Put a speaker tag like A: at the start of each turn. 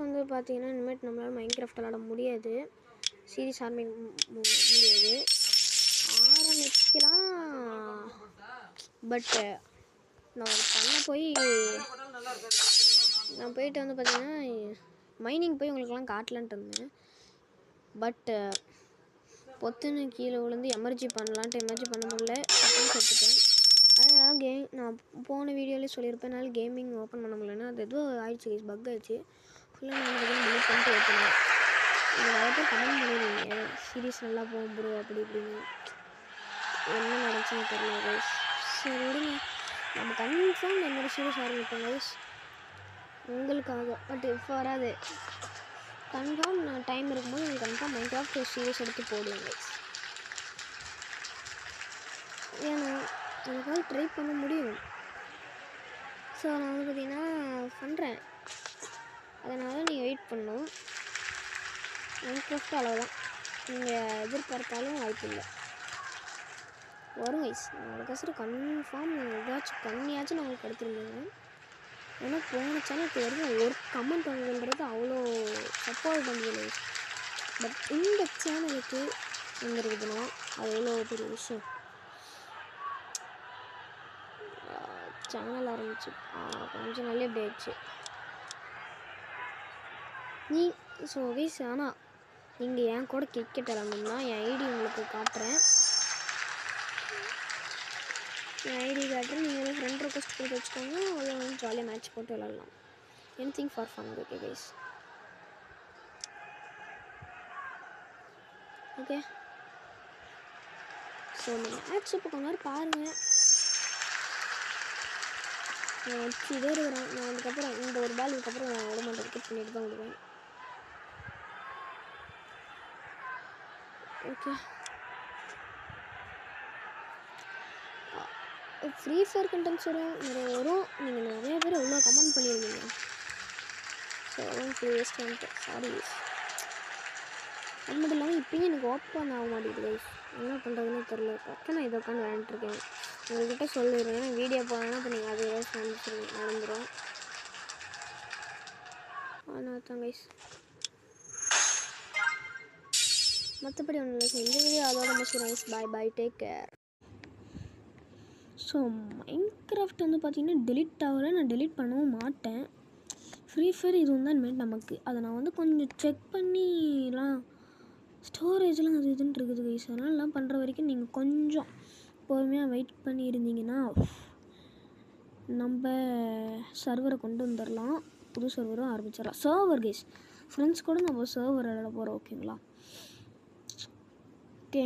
A: வந்து பார்த்தீங்கன்னா இனிமேட்டு நம்மளால் மைன்கிராஃப்ட் விளாட முடியாது. சீரிஸ் முடியாது. ஆரம்பிக்கலாம். பட் நான் போயிட்டு வந்து பார்த்தீங்கன்னா மைனிங் போய் உங்களுக்கெல்லாம் காட்டலான்ட்டு இருந்தேன். பட்டு பொத்துன்னு கீழே விழுந்து எமர்ஜி பண்ண முடியல. செத்துட்டேன். அதனால் நான் போன வீடியோலேயே சொல்லியிருப்பேன், என்னால் கேமிங் ஓப்பன் பண்ண முடியலன்னா அது எதுவும் ஆயிடுச்சு கைஸ், பக் ஆயிடுச்சு. ஃபுல்லாக நான் டிலீட் பண்ணிட்டு ஏற்றினேன். நிறைய பேர் கமெண்ட் பண்ணிடுவீங்க சீரிஸ் நல்லா போகும் ப்ரோ அப்படி இப்படின்னு. என்ன நடந்துச்சுன்னு தெரியல கைஸ். சரி விடுங்க, நம்ம கன்ஃபார்ம் என்னோட சீரிஸ் ஆரம்பிப்போம் கைஸ் உங்களுக்காக. பட் இப்போ வராது. கன்ஃபார்ம் நான் டைம் இருக்கும்போது உங்களுக்கு கன்ஃபார்ம் மைன்கிராஃப்ட் சீரிஸ் எடுத்து போடுவேன் கைஸ். ஏன்னா எனக்காக ட்ரை பண்ண முடியும். ஸோ நான் வந்து பார்த்தீங்கன்னா பண்ணுறேன். அதனால் நீங்கள் வெயிட் பண்ணணும். மைன்கிராஃப்ட் அவ்வளோதான், நீங்கள் எதிர்பார்த்தாலும் வாய்ப்பு இல்லை. வரும் கைஸ், அதுக்கோசரம் கன்ஃபார்ம் ஏதாச்சும் பண்ணியாச்சும் நான் உங்களுக்கு எடுத்துருந்தேங்க. ஏன்னா போன சேனலுக்கு வரைக்கும் ஒரு கமெண்ட் வந்துன்றது அவ்வளோ சப்போர்ட் வந்ததில்லை. பட் இந்த சேனலுக்கு வந்துருக்குதுன்னா அது எவ்வளோ பெரிய விஷயம். சேனல் ஆரம்பிச்சு கொஞ்சம் நல்ல எப்படி ஆயிடுச்சு நீ. ஸோ கைஸ், ஆனால் நீங்கள் என் கூட கிரிக்கெட் விளாடணும்னா என் ஐடி உங்களுக்கு காட்டுறேன். என் ஐடி காட்டுறேன். நீங்கள் வந்து ஃப்ரெண்ட் ரெக்வஸ்ட் கொடுத்து வச்சுக்கோங்க. அதில் வந்து ஜாலியாக மேட்ச் போட்டு விளாட்லாம். Anything for fun. Okay guys, okay. So நீங்கள் மேட்ச் இப்போ கொஞ்ச நேரம் பாருங்கள். நான் வச்சு இதே இருக்கிறேன். நான் அதுக்கப்புறம் இந்த ஒரு பால் இதுக்கப்புறம் நான் விட மாட்டேன், விக்கெட் பண்ணிட்டு தான் விடுவேன். ஓகே, ஃப்ரீ ஃபயர் கண்டென்ட்ஸ் வரும். நீங்கள் நிறைய பேர் எவ்வளோ கமெண்ட் பண்ணியிருந்தீங்க. ஸோ ஃப்ரீ வேஸ்ட் வந்துட்டு சாரி. அது மட்டும் இல்லாமல் இப்போயும் எனக்கு ஓப்பன் ஆக மாட்டேங்குது கைஸ், என்ன பண்ணுறதுன்னு தெரில. கரெக்டாக நான் இதை உட்காந்து விளையாண்டுருக்கேன். உங்கள்கிட்ட சொல்லிடுறேன், ஏன்னா வீடியோ போனேன்னா இப்போ நீங்கள் அது ஏதாச்சும் நடந்துடும். அதனால தான் கைஸ், மற்றபடி ஒன்றும் இல்லை. இந்த வீடியோ அதோட முடிச்சுக்கிறேன் கைஸ். பாய், டேக் கேர். ஸோ மைன்கிராஃப்ட் வந்து பார்த்திங்கன்னா டெலிட் ஆகலை, நான் டெலிட் பண்ணவும் மாட்டேன். ஃப்ரீ ஃபயர் இது தான் இனிமேல் நமக்கு. அதை நான் வந்து கொஞ்சம் செக் பண்ணிலாம் ஸ்டோரேஜ்லாம் அது இதுன்னு இருக்குது கைஸ். அதனாலலாம் பண்ணுற வரைக்கும் நீங்கள் கொஞ்சம் பொறுமையாக வெயிட் பண்ணி இருந்தீங்கன்னா நம்ம சர்வரை கொண்டு வந்துடலாம். புது சர்வரும் ஆரம்பிச்சிடலாம். சர்வர் கைஸ், ஃப்ரெண்ட்ஸ் கூட நம்ம சர்வர் விளாட போகிறோம். ஓகேங்களா? ஓகே.